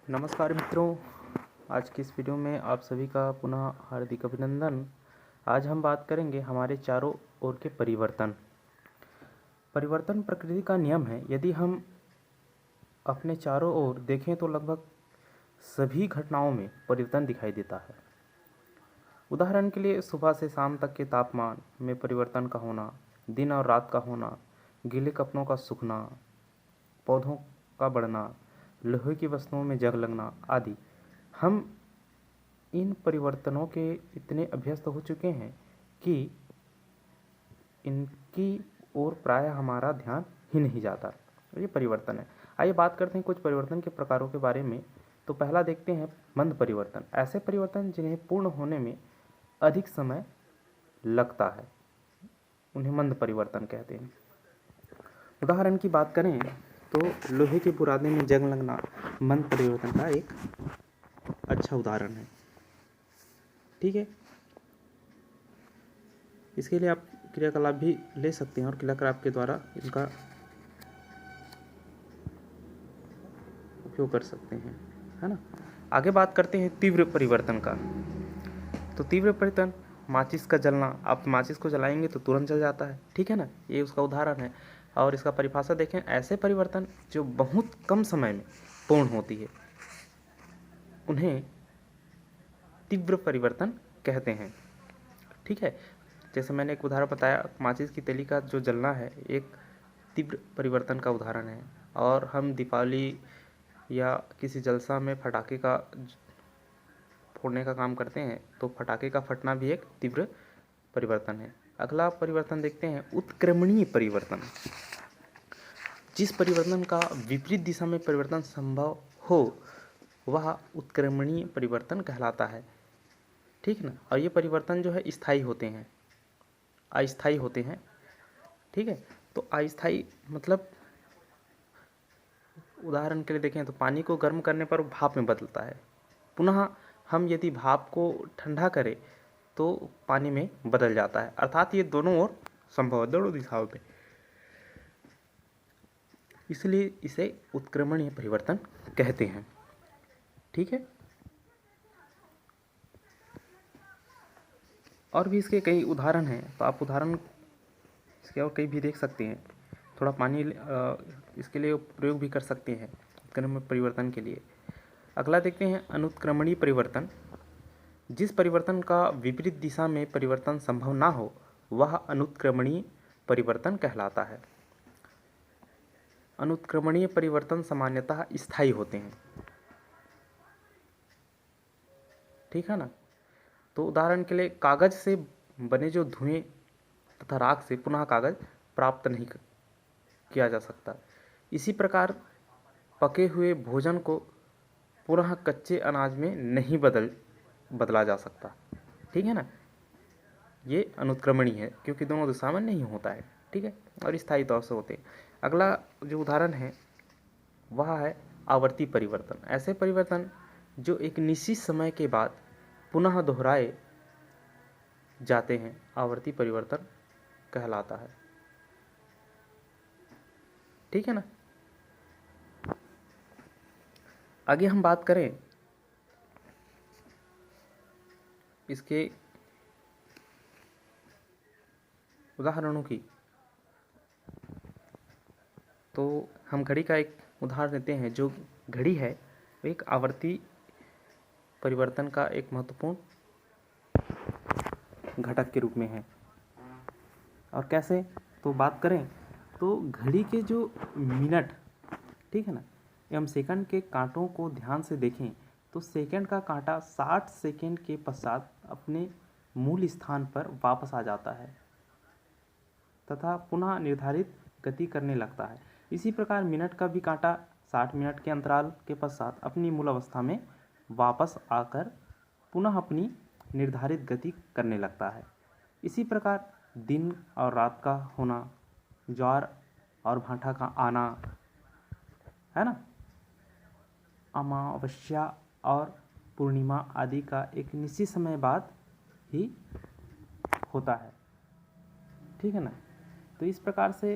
नमस्कार मित्रों, आज की इस वीडियो में आप सभी का पुनः हार्दिक अभिनंदन। आज हम बात करेंगे हमारे चारों ओर के परिवर्तन। परिवर्तन प्रकृति का नियम है। यदि हम अपने चारों ओर देखें तो लगभग सभी घटनाओं में परिवर्तन दिखाई देता है। उदाहरण के लिए सुबह से शाम तक के तापमान में परिवर्तन का होना, दिन और रात का होना, गीले कपड़ों का सूखना, पौधों का बढ़ना, लोहे की वस्तुओं में जंग लगना आदि। हम इन परिवर्तनों के इतने अभ्यस्त हो चुके हैं कि इनकी ओर प्रायः हमारा ध्यान ही नहीं जाता। ये परिवर्तन है। आइए बात करते हैं कुछ परिवर्तन के प्रकारों के बारे में। तो पहला देखते हैं मंद परिवर्तन। ऐसे परिवर्तन जिन्हें पूर्ण होने में अधिक समय लगता है, उन्हें मंद परिवर्तन कहते हैं। उदाहरण की बात करें तो लोहे के बुरादे में जंग लगना मंद परिवर्तन का एक अच्छा उदाहरण है। ठीक है, इसके लिए आप क्रियाकलाप भी ले सकते हैं और क्रियाकलाप के द्वारा इनका उपयोग कर सकते हैं, है ना। आगे बात करते हैं तीव्र परिवर्तन का। तो तीव्र परिवर्तन, माचिस का जलना। आप माचिस को जलाएंगे तो तुरंत जल जाता है, ठीक है ना, ये उसका उदाहरण है। और इसका परिभाषा देखें, ऐसे परिवर्तन जो बहुत कम समय में पूर्ण होती है उन्हें तीव्र परिवर्तन कहते हैं। ठीक है, जैसे मैंने एक उदाहरण बताया, माचिस की तीली का जो जलना है एक तीव्र परिवर्तन का उदाहरण है। और हम दीपावली या किसी जलसा में पटाखे का फोड़ने का काम करते हैं तो पटाखे का फटना भी एक तीव्र परिवर्तन है। अगला परिवर्तन देखते हैं उत्क्रमणीय परिवर्तन। जिस परिवर्तन का विपरीत दिशा में परिवर्तन संभव हो वह उत्क्रमणीय परिवर्तन कहलाता है। ठीक ना। और ये परिवर्तन जो है स्थायी होते हैं, अस्थायी होते हैं। ठीक है, तो अस्थायी मतलब उदाहरण के लिए देखें तो पानी को गर्म करने पर भाप में बदलता है, पुनः हम यदि भाप को ठंडा करें तो पानी में बदल जाता है। अर्थात ये दोनों ओर संभव है, दोनों दिशाओं में, इसलिए इसे उत्क्रमणीय परिवर्तन कहते हैं। ठीक है, और भी इसके कई उदाहरण हैं, तो आप उदाहरण इसके और कई भी देख सकते हैं। थोड़ा पानी इसके लिए प्रयोग भी कर सकते हैं उत्क्रमणीय परिवर्तन के लिए। अगला देखते हैं अनुत्क्रमणीय परिवर्तन। जिस परिवर्तन का विपरीत दिशा में परिवर्तन संभव ना हो वह अनुत्क्रमणीय परिवर्तन कहलाता है। अनुत्क्रमणीय परिवर्तन सामान्यतः स्थायी होते हैं। ठीक है ना। तो उदाहरण के लिए कागज से बने जो धुएं तथा राख से पुनः कागज प्राप्त नहीं किया जा सकता। इसी प्रकार पके हुए भोजन को पुनः कच्चे अनाज में नहीं बदला जा सकता। ठीक है ना, ये अनुत्क्रमणीय है क्योंकि दोनों दिशा में नहीं होता है। ठीक है, और स्थायी तौर से होते हैं। अगला जो उदाहरण है वह है आवर्ती परिवर्तन। ऐसे परिवर्तन जो एक निश्चित समय के बाद पुनः दोहराए जाते हैं आवर्ती परिवर्तन कहलाता है। ठीक है ना। आगे हम बात करें इसके उदाहरणों की, तो हम घड़ी का एक उदाहरण देते हैं। जो घड़ी है वो एक आवर्ती परिवर्तन का एक महत्वपूर्ण घटक के रूप में है। और कैसे, तो बात करें तो घड़ी के जो मिनट, ठीक है ना, एवं सेकंड के कांटों को ध्यान से देखें तो सेकंड का कांटा 60 सेकंड के पश्चात अपने मूल स्थान पर वापस आ जाता है तथा पुनः निर्धारित गति करने लगता है। इसी प्रकार मिनट का भी कांटा 60 मिनट के अंतराल के पश्चात अपनी मूल अवस्था में वापस आकर पुनः अपनी निर्धारित गति करने लगता है। इसी प्रकार दिन और रात का होना, ज्वार और भाटा का आना, है ना, अमावस्या और पूर्णिमा आदि का एक निश्चित समय बाद ही होता है। ठीक है ना। तो इस प्रकार से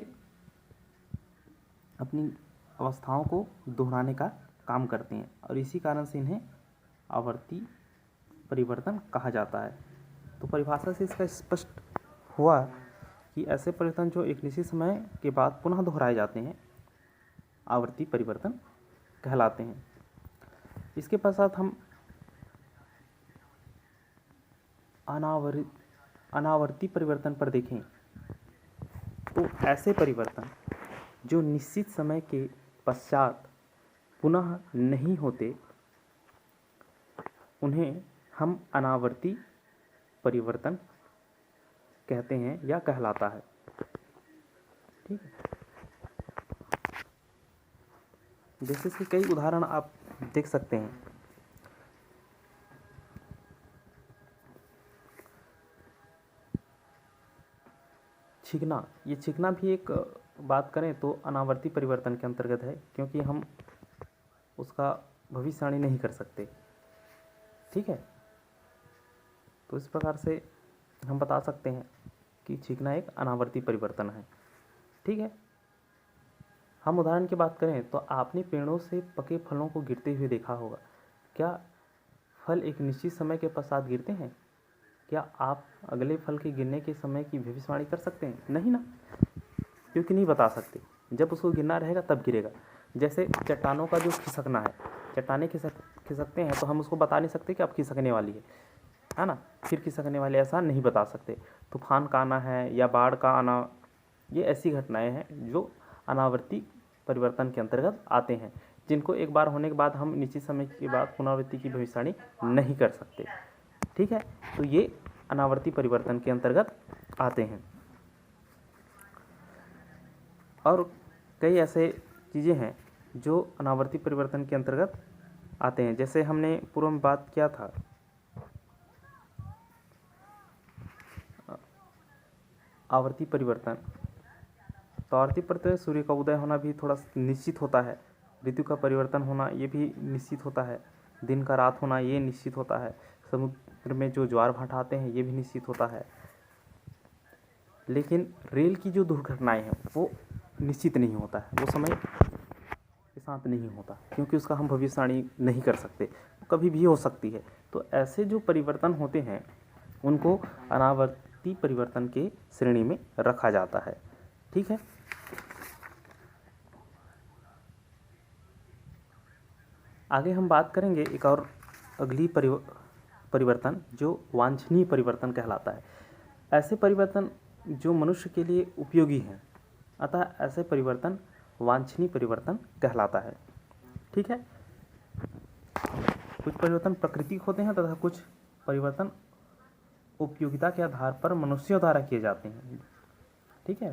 अपनी अवस्थाओं को दोहराने का काम करते हैं और इसी कारण से इन्हें आवर्ती परिवर्तन कहा जाता है। तो परिभाषा से इसका स्पष्ट हुआ कि ऐसे परिवर्तन जो एक निश्चित समय के बाद पुनः दोहराए जाते हैं आवर्ती परिवर्तन कहलाते हैं। इसके पश्चात हम अनावर्ती परिवर्तन पर देखें तो ऐसे परिवर्तन जो निश्चित समय के पश्चात पुनः नहीं होते उन्हें हम अनावर्ती परिवर्तन कहते हैं या कहलाता है। ठीक है, जैसे इसके कई उदाहरण आप देख सकते हैं। छिकना, ये छिकना भी एक बात करें तो अनावर्ती परिवर्तन के अंतर्गत है, क्योंकि हम उसका भविष्यवाणी नहीं कर सकते। ठीक है, तो इस प्रकार से हम बता सकते हैं कि छिकना एक अनावर्ती परिवर्तन है। ठीक है, हम उदाहरण की बात करें तो आपने पेड़ों से पके फलों को गिरते हुए देखा होगा। क्या फल एक निश्चित समय के पश्चात गिरते हैं? क्या आप अगले फल के गिरने के समय की भविष्यवाणी कर सकते हैं? नहीं ना, क्योंकि नहीं बता सकते। जब उसको गिरना रहेगा तब गिरेगा। जैसे चट्टानों का जो खिसकना है, चट्टानें खिसकते हैं तो हम उसको बता नहीं सकते कि अब खिसकने वाली है ना, फिर खिसकने वाली, ऐसा नहीं बता सकते। तूफान का आना है या बाढ़ का आना, ये ऐसी घटनाएं हैं जो अनावर्ती परिवर्तन के अंतर्गत आते हैं, जिनको एक बार होने के बाद हम निश्चित समय के बाद पुनरावृत्ति की भविष्यवाणी नहीं कर सकते। ठीक है, तो ये अनावर्ती परिवर्तन के अंतर्गत आते हैं। और कई ऐसे चीज़ें हैं जो अनावर्ती परिवर्तन के अंतर्गत आते हैं। जैसे हमने पूर्व में बात किया था आवर्ती परिवर्तन, तो आवर्ती परिवर्तन सूर्य का उदय होना भी थोड़ा निश्चित होता है, ऋतु का परिवर्तन होना ये भी निश्चित होता है, दिन का रात होना ये निश्चित होता है, समुद्र में जो ज्वार भाटा आते हैं ये भी निश्चित होता है। लेकिन रेल की जो दुर्घटनाएं हैं वो निश्चित नहीं होता है, वो समय के साथ नहीं होता, क्योंकि उसका हम भविष्यवाणी नहीं कर सकते, कभी भी हो सकती है। तो ऐसे जो परिवर्तन होते हैं उनको अनावर्ती परिवर्तन के श्रेणी में रखा जाता है। ठीक है, आगे हम बात करेंगे एक और अगली परिवर्तन जो वांछनीय परिवर्तन कहलाता है। ऐसे परिवर्तन जो मनुष्य के लिए उपयोगी हैं, अतः ऐसे परिवर्तन वांछनीय परिवर्तन कहलाता है। ठीक है, कुछ परिवर्तन प्राकृतिक होते हैं तथा कुछ परिवर्तन उपयोगिता के आधार पर मनुष्यों द्वारा किए जाते हैं। ठीक है,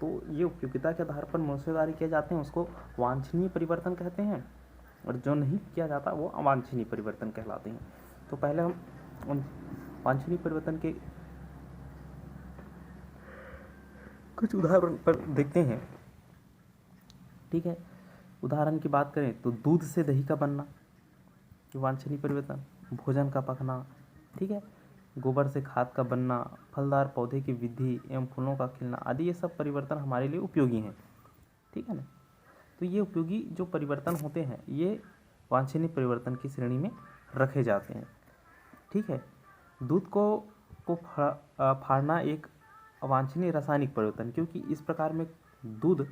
तो ये उपयोगिता के आधार पर मनुष्यों द्वारा किए जाते हैं, उसको वांछनीय परिवर्तन कहते हैं, और जो नहीं किया जाता वो अवांछनीय परिवर्तन कहलाते हैं। तो पहले हम उन वांछनीय परिवर्तन के कुछ उदाहरण पर देखते हैं। ठीक है, उदाहरण की बात करें तो दूध से दही का बनना वांछनीय परिवर्तन, भोजन का पकना, ठीक है, गोबर से खाद का बनना, फलदार पौधे की वृद्धि एवं फूलों का खिलना आदि, ये सब परिवर्तन हमारे लिए उपयोगी हैं। ठीक है ना, तो ये उपयोगी जो परिवर्तन होते हैं ये वांछनीय परिवर्तन की श्रेणी में रखे जाते हैं। ठीक है, दूध को फाड़ना एक अवांछनीय रासायनिक परिवर्तन, क्योंकि इस प्रकार में दूध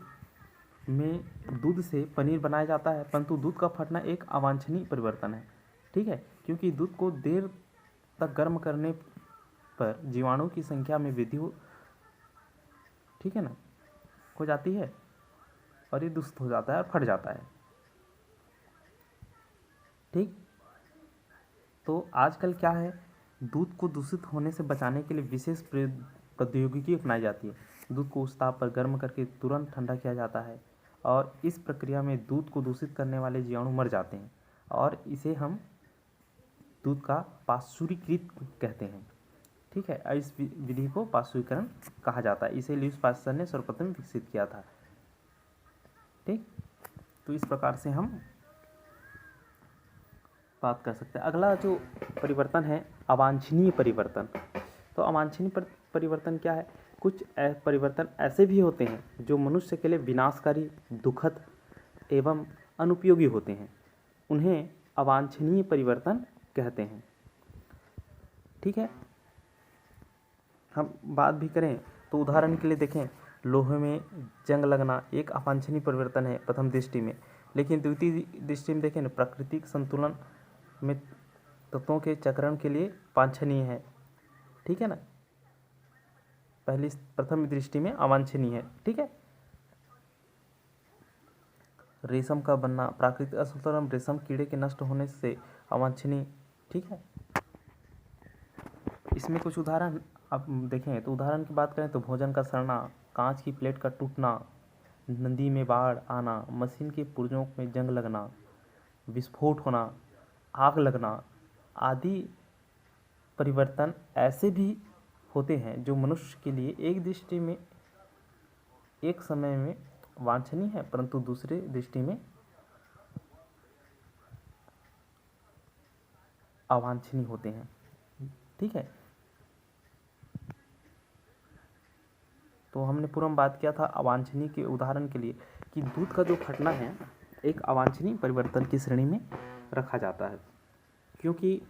से पनीर बनाया जाता है, परंतु दूध का फटना एक अवांछनीय परिवर्तन है। ठीक है, क्योंकि दूध को देर तक गर्म करने पर जीवाणु की संख्या में वृद्धि ठीक है ना, हो जाती है और ये दूषित हो जाता है और फट जाता है। ठीक, तो आजकल क्या है, दूध को दूषित होने से बचाने के लिए विशेष प्रौद्योगिकी अपनाई जाती है। दूध को उस ताप पर गर्म करके तुरंत ठंडा किया जाता है और इस प्रक्रिया में दूध को दूषित करने वाले जीवाणु मर जाते हैं और इसे हम दूध का पाश्चुरीकृत कहते हैं। ठीक है, इस विधि को पाश्चुरीकरण कहा जाता है, इसे ल्यूइस पाश्चर ने सर्वप्रथम विकसित किया था। ठीक, तो इस प्रकार से हम बात कर सकते हैं। अगला जो परिवर्तन है अवांछनीय परिवर्तन। तो अवांछनीय परिवर्तन क्या है, कुछ परिवर्तन ऐसे भी होते हैं जो मनुष्य के लिए विनाशकारी, दुखद एवं अनुपयोगी होते हैं, उन्हें अवांछनीय परिवर्तन कहते हैं। ठीक है, हम बात भी करें तो उदाहरण के लिए देखें, लोहे में जंग लगना एक अवांछनीय परिवर्तन है प्रथम दृष्टि में, लेकिन द्वितीय दृष्टि में देखें ना, प्राकृतिक संतुलन में तत्वों के चक्रण के लिए वांछनीय है। ठीक है ना, प्रथम दृष्टि में अवांछनीय है। ठीक है, रेशम का बनना प्राकृतिक असंतुलन, रेशम कीड़े के नष्ट होने से अवांछनीय। ठीक है, इसमें कुछ उदाहरण आप देखें तो उदाहरण की बात करें तो भोजन का सड़ना, कांच की प्लेट का टूटना, नदी में बाढ़ आना, मशीन के पुर्जों में जंग लगना, विस्फोट होना, आग लगना आदि परिवर्तन ऐसे भी होते हैं जो मनुष्य के लिए एक दृष्टि में एक समय में वांछनीय है, परंतु दूसरे दृष्टि में अवांछनीय होते हैं। ठीक है, तो हमने पूर्व में बात किया था अवांछनीय के उदाहरण के लिए कि दूध का जो फटना है एक अवांछनीय परिवर्तन की श्रेणी में रखा जाता है, क्योंकि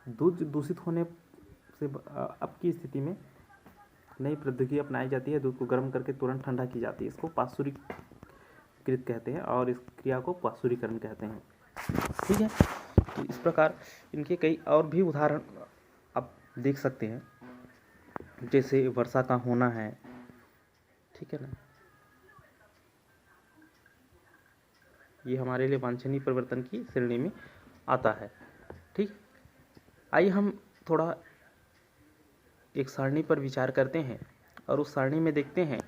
दूध दूषित होने से अब की स्थिति में नई प्रौद्योगिकी अपनाई जाती है, दूध को गर्म करके तुरंत ठंडा की जाती है, इसको पाश्चुरीकृत कहते हैं और इस क्रिया को पाश्चुरीकरण कहते हैं। ठीक है, तो इस प्रकार इनके कई और भी उदाहरण आप देख सकते हैं, जैसे वर्षा का होना है। ठीक है ना, ये हमारे लिए वांछनीय परिवर्तन की श्रेणी में आता है। ठीक, आइए हम थोड़ा एक सारणी पर विचार करते हैं और उस सारणी में देखते हैं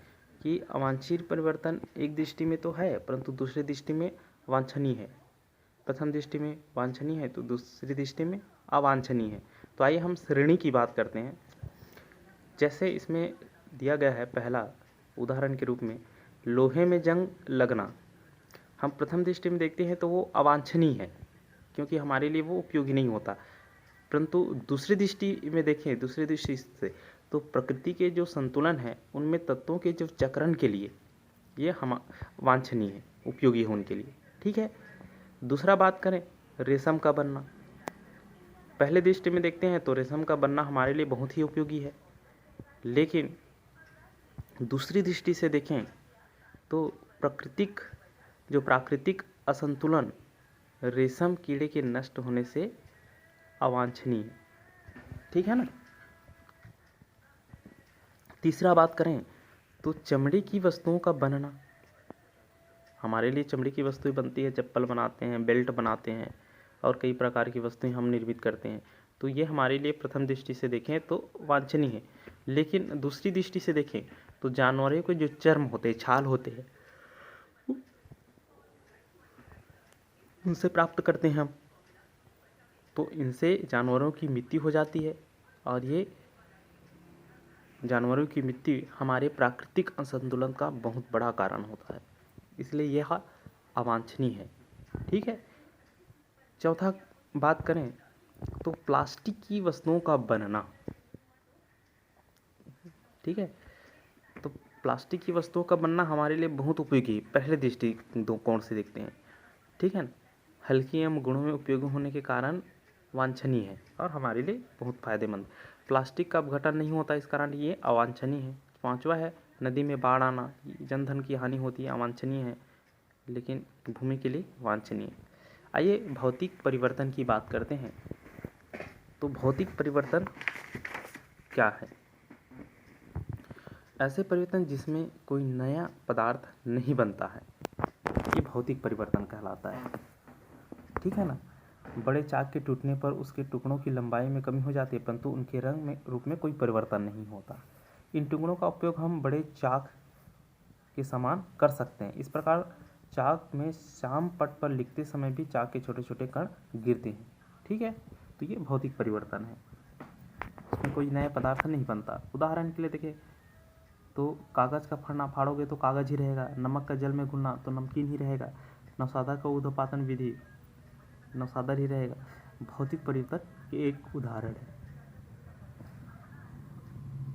कि अवांछनीय परिवर्तन एक दृष्टि में तो है परंतु दूसरी दृष्टि में वांछनीय है। प्रथम दृष्टि में वांछनीय है तो दूसरी दृष्टि में अवांछनीय है। तो आइए हम श्रेणी की बात करते हैं। जैसे इसमें दिया गया है पहला उदाहरण के रूप में लोहे में जंग लगना, हम प्रथम दृष्टि में देखते हैं तो वो अवांछनीय है क्योंकि हमारे लिए वो उपयोगी नहीं होता, परंतु दूसरी दृष्टि में देखें, दूसरी दृष्टि से तो प्रकृति के जो संतुलन है उनमें तत्वों के जो चक्रण के लिए ये हम वांछनीय है, उपयोगी होने के लिए। ठीक है, दूसरा बात करें रेशम का बनना, पहले दृष्टि में देखते हैं तो रेशम का बनना हमारे लिए बहुत ही उपयोगी है, लेकिन दूसरी दृष्टि से देखें तो प्राकृतिक असंतुलन रेशम कीड़े के नष्ट होने से अवांछनीय। ठीक है ना, तीसरा बात करें तो चमड़े की वस्तुओं का बनना, हमारे लिए चमड़े की वस्तुएं बनती है, चप्पल बनाते हैं, बेल्ट बनाते हैं और कई प्रकार की वस्तुएं हम निर्मित करते हैं, तो ये हमारे लिए प्रथम दृष्टि से देखें तो वांछनीय है। लेकिन दूसरी दृष्टि से देखें तो जानवरों के जो चर्म होते हैं, छाल होते हैं, उनसे प्राप्त करते हैं हम, तो इनसे जानवरों की मृत्यु हो जाती है और ये जानवरों की मृत्यु हमारे प्राकृतिक असंतुलन का बहुत बड़ा कारण होता है, इसलिए यह अवांछनीय है। ठीक है, चौथा बात करें तो प्लास्टिक की वस्तुओं का बनना। ठीक है, तो प्लास्टिक की वस्तुओं का बनना हमारे लिए बहुत उपयोगी पहले दृष्टिकोण से देखते हैं। ठीक है ना, हल्की एवं गुणों में उपयोगी होने के कारण वांछनीय है और हमारे लिए बहुत फायदेमंद। प्लास्टिक का अपघटन नहीं होता, इस कारण ये अवांछनीय है। पांचवा है नदी में बाढ़ आना, जनधन की हानि होती है, अवांछनीय है, लेकिन भूमि के लिए वांछनीय। आइए भौतिक परिवर्तन की बात करते हैं। तो भौतिक परिवर्तन क्या है? ऐसे परिवर्तन जिसमें कोई नया पदार्थ नहीं बनता है, ये भौतिक परिवर्तन कहलाता है। ठीक है ना, बड़े चाक के टूटने पर उसके टुकड़ों की लंबाई में कमी हो जाती है, परंतु उनके रंग में रूप में कोई परिवर्तन नहीं होता। इन टुकड़ों का उपयोग हम बड़े चाक के समान कर सकते हैं। इस प्रकार चाक में श्याम पट पर लिखते समय भी चाक के छोटे छोटे कण गिरते हैं। ठीक है, तो ये भौतिक परिवर्तन है, इसमें कोई नया पदार्थ नहीं बनता। उदाहरण के लिए देखिए तो कागज़ का फड़ना फाड़ोगे तो कागज़ ही रहेगा, नमक का जल में घुलना तो नमकीन ही रहेगा, नौसादा का ऊर्ध्वपातन विधि नौसादर ही रहेगा। भौतिक परिवर्तन के एक उदाहरण है।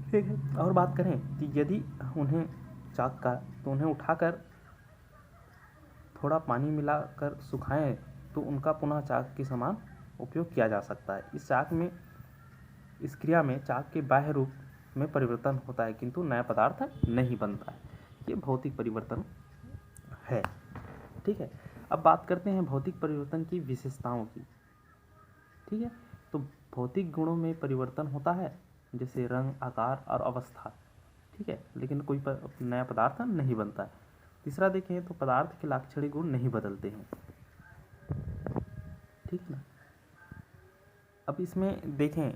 ठीक है, और बात करें कि यदि उन्हें चाक का तो उन्हें उठाकर थोड़ा पानी मिलाकर सुखाएं तो उनका पुनः चाक के समान उपयोग किया जा सकता है। इस क्रिया में चाक के बाह्य रूप में परिवर्तन होता है किंतु नया पदार्थ नहीं बनता है। ये भौतिक परिवर्तन है। ठीक है, अब बात करते हैं भौतिक परिवर्तन की विशेषताओं की। ठीक है, तो भौतिक गुणों में परिवर्तन होता है जैसे रंग, आकार और अवस्था। ठीक है, लेकिन कोई नया पदार्थ नहीं बनता है। तीसरा देखें तो पदार्थ के लाक्षणिक गुण नहीं बदलते हैं। ठीक है ना। अब इसमें देखें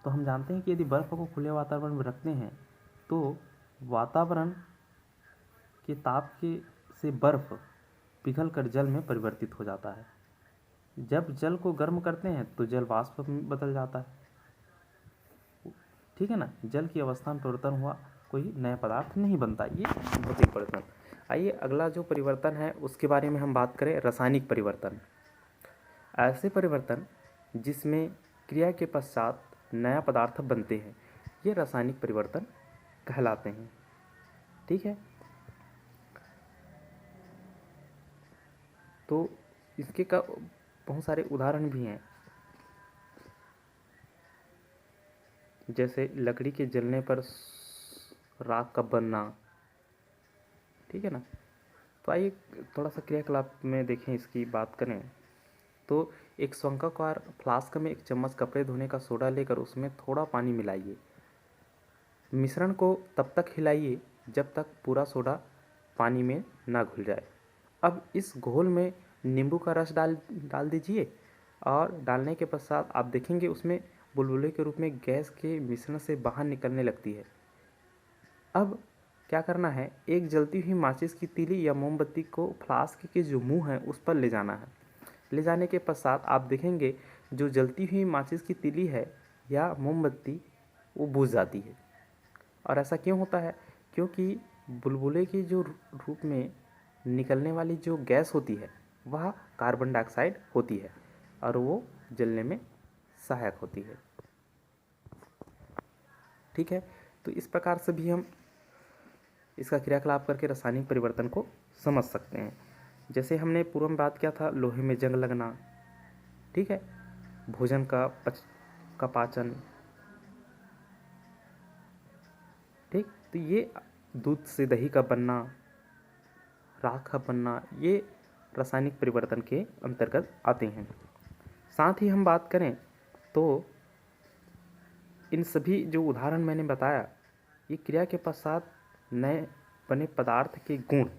तो हम जानते हैं कि यदि बर्फ़ को खुले वातावरण में रखते हैं तो वातावरण के ताप के से बर्फ़ पिघलकर जल में परिवर्तित हो जाता है। जब जल को गर्म करते हैं तो जल वाष्प में बदल जाता है। ठीक है ना, जल की अवस्था में परिवर्तन हुआ, कोई नया पदार्थ नहीं बनता। ये भौतिक परिवर्तन। आइए अगला जो परिवर्तन है उसके बारे में हम बात करें, रासायनिक परिवर्तन। ऐसे परिवर्तन जिसमें क्रिया के पश्चात नया पदार्थ बनते हैं, ये रासायनिक परिवर्तन कहलाते हैं। ठीक है, तो इसके का बहुत सारे उदाहरण भी हैं, जैसे लकड़ी के जलने पर राख का बनना। ठीक है ना। तो आइए थोड़ा सा क्रियाकलाप में देखें, इसकी बात करें तो एक शंक्वाकार फ्लास्क में 1 चम्मच कपड़े धोने का सोडा लेकर उसमें थोड़ा पानी मिलाइए। मिश्रण को तब तक हिलाइए जब तक पूरा सोडा पानी में ना घुल जाए। अब इस घोल में नींबू का रस डाल दीजिए और डालने के पश्चात आप देखेंगे उसमें बुलबुले के रूप में गैस के मिश्रण से बाहर निकलने लगती है। अब क्या करना है, एक जलती हुई माचिस की तीली या मोमबत्ती को फ्लास्क के जो मुंह है उस पर ले जाना है। ले जाने के पश्चात आप देखेंगे जो जलती हुई माचिस की तीली है या मोमबत्ती वो बुझ जाती है। और ऐसा क्यों होता है? क्योंकि बुलबुले के जो रूप में निकलने वाली जो गैस होती है वह कार्बन डाइऑक्साइड होती है और वो जलने में सहायक होती है। ठीक है, तो इस प्रकार से भी हम इसका क्रियाकलाप करके रासायनिक परिवर्तन को समझ सकते हैं। जैसे हमने पूर्व में बात किया था लोहे में जंग लगना। ठीक है, भोजन का पाचन। ठीक, तो ये दूध से दही का बनना, राख का बनना, ये रासायनिक परिवर्तन के अंतर्गत आते हैं। साथ ही हम बात करें तो इन सभी जो उदाहरण मैंने बताया, ये क्रिया के पश्चात नए बने पदार्थ के गुण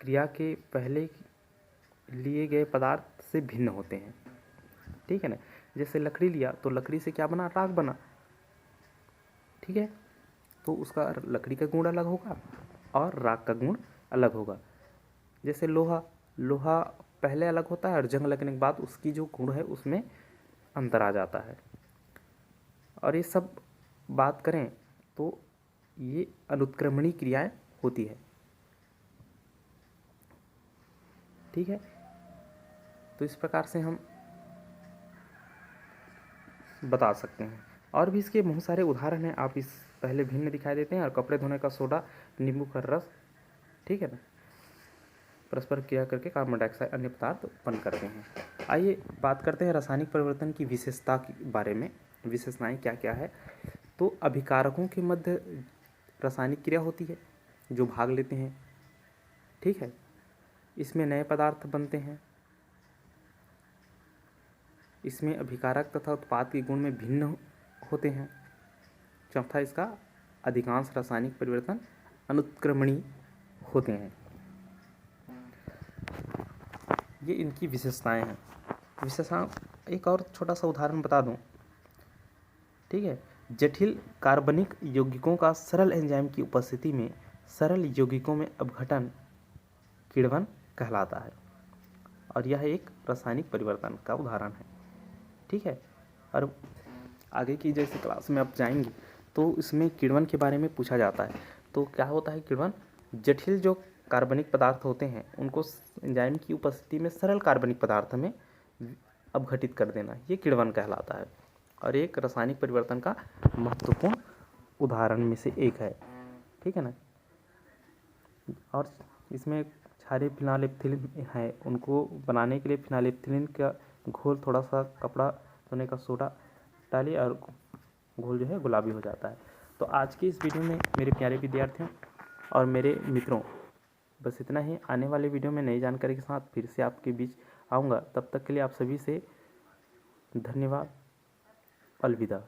क्रिया के पहले लिए गए पदार्थ से भिन्न होते हैं। ठीक है ना। जैसे लकड़ी लिया तो लकड़ी से क्या बना, राख बना। ठीक है, तो उसका लकड़ी का गुण अलग होगा और राख का गुण अलग होगा। जैसे लोहा पहले अलग होता है और जंग लगने के बाद उसकी जो गुण है उसमें अंतर आ जाता है। और ये सब बात करें तो ये अनुत्क्रमणीय क्रियाएं होती है। ठीक है, तो इस प्रकार से हम बता सकते हैं। और भी इसके बहुत सारे उदाहरण हैं, आप इस पहले भिन्न दिखाई देते हैं। और कपड़े धोने का सोडा, नींबू का रस, ठीक है ना, परस्पर क्रिया करके कार्बन डाइऑक्साइड अन्य पदार्थ उत्पन्न करते हैं। आइए बात करते हैं रासायनिक परिवर्तन की विशेषता के बारे में। विशेषताएं क्या क्या है? तो अभिकारकों के मध्य रासायनिक क्रिया होती है जो भाग लेते हैं। ठीक है, इसमें नए पदार्थ बनते हैं। इसमें अभिकारक तथा उत्पाद के गुण में भिन्न होते हैं। चौथा, इसका अधिकांश रासायनिक परिवर्तन अनुत्क्रमणीय होते हैं। ये इनकी विशेषताएं हैं। विशेषता एक और छोटा सा उदाहरण बता दूं। ठीक है, जटिल कार्बनिक यौगिकों का सरल एंजाइम की उपस्थिति में सरल यौगिकों में अपघटन किण्वन कहलाता है और यह एक रासायनिक परिवर्तन का उदाहरण है। ठीक है, और आगे की जैसे क्लास में आप जाएंगे तो इसमें किण्वन के बारे में पूछा जाता है। तो क्या होता है किण्वन? जटिल जो कार्बनिक पदार्थ होते हैं उनको एंजाइम की उपस्थिति में सरल कार्बनिक पदार्थ में अपघटित कर देना, ये किण्वन कहलाता है और एक रासायनिक परिवर्तन का महत्वपूर्ण उदाहरण में से एक है। ठीक है ना। और इसमें क्षारीय फिनाइलेप्थिलीन है, उनको बनाने के लिए फिनाइलेप्थिलीन का घोल थोड़ा सा कपड़ा धोने का सोडा डालिए और घोल जो है गुलाबी हो जाता है। तो आज की इस वीडियो में मेरे प्यारे विद्यार्थियों और मेरे मित्रों बस इतना ही। आने वाले वीडियो में नई जानकारी के साथ फिर से आपके बीच आऊँगा। तब तक के लिए आप सभी से धन्यवाद। अलविदा।